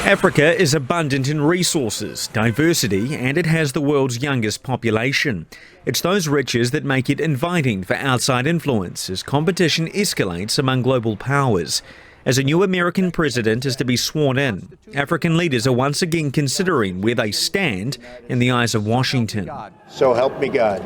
Africa is abundant in resources, diversity, and it has the world's youngest population. It's those riches that make it inviting for outside influence as competition escalates among global powers. As a new American president is to be sworn in, African leaders are once again considering where they stand in the eyes of Washington. So help me God.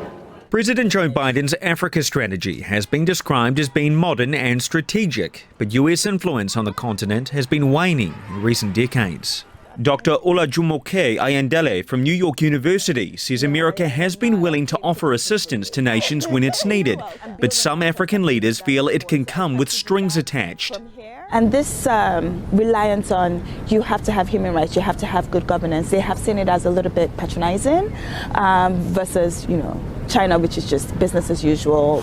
President Joe Biden's Africa strategy has been described as being modern and strategic, but US influence on the continent has been waning in recent decades. Dr. Olajumoke Ayandele from New York University says America has been willing to offer assistance to nations when it's needed, but some African leaders feel it can come with strings attached. And this reliance on you have to have human rights, you have to have good governance, they have seen it as a little bit patronizing versus, China, which is just business as usual.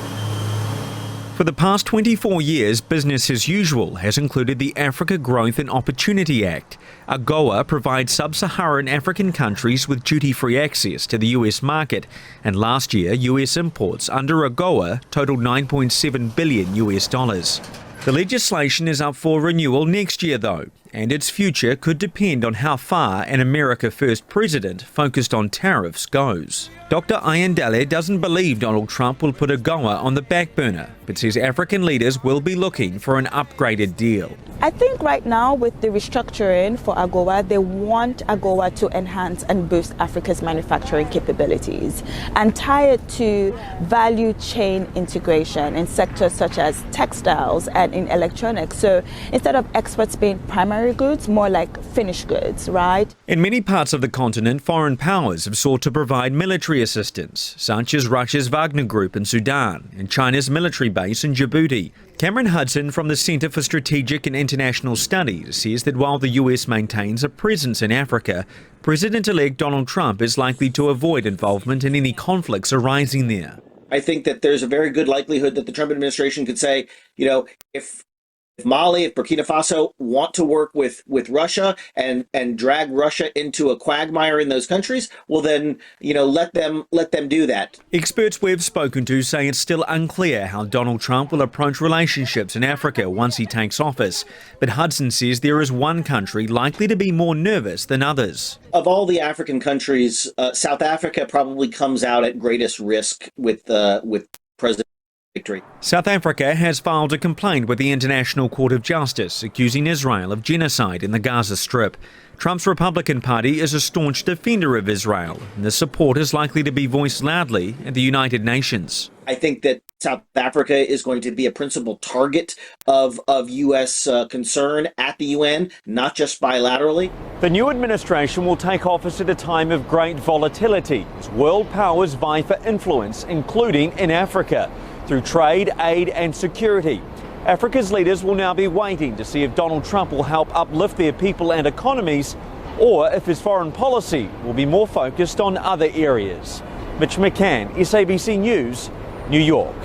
For the past 24 years, business as usual has included the Africa Growth and Opportunity Act. AGOA provides sub-Saharan African countries with duty-free access to the US market, and last year US imports under AGOA totaled $9.7 billion US dollars. The legislation is up for renewal next year though, and its future could depend on how far an America First president focused on tariffs goes. Dr. Ayandele doesn't believe Donald Trump will put AGOA on the back burner, but says African leaders will be looking for an upgraded deal. I think right now with the restructuring for AGOA, they want AGOA to enhance and boost Africa's manufacturing capabilities and tie it to value chain integration in sectors such as textiles and in electronics. So instead of exports being primary goods, more like finished goods, right? In many parts of the continent, foreign powers have sought to provide military assistance, such as Russia's Wagner Group in Sudan and China's military base in Djibouti. Cameron Hudson from the Centre for Strategic and International Studies says that while the US maintains a presence in Africa, President-elect Donald Trump is likely to avoid involvement in any conflicts arising there. I think that there's a very good likelihood that the Trump administration could say, if Mali, if Burkina Faso want to work with Russia and drag Russia into a quagmire in those countries, well then, let them do that. Experts we've spoken to say it's still unclear how Donald Trump will approach relationships in Africa once he takes office. But Hudson says there is one country likely to be more nervous than others. Of all the African countries, South Africa probably comes out at greatest risk with President victory. South Africa has filed a complaint with the International Court of Justice accusing Israel of genocide in the Gaza Strip. Trump's Republican Party is a staunch defender of Israel, and the support is likely to be voiced loudly at the United Nations. I think that South Africa is going to be a principal target of U.S. concern at the UN, not just bilaterally. The new administration will take office at a time of great volatility as world powers vie for influence, including in Africa, through trade, aid and security. Africa's leaders will now be waiting to see if Donald Trump will help uplift their people and economies, or if his foreign policy will be more focused on other areas. Mitch McCann, SABC News, New York.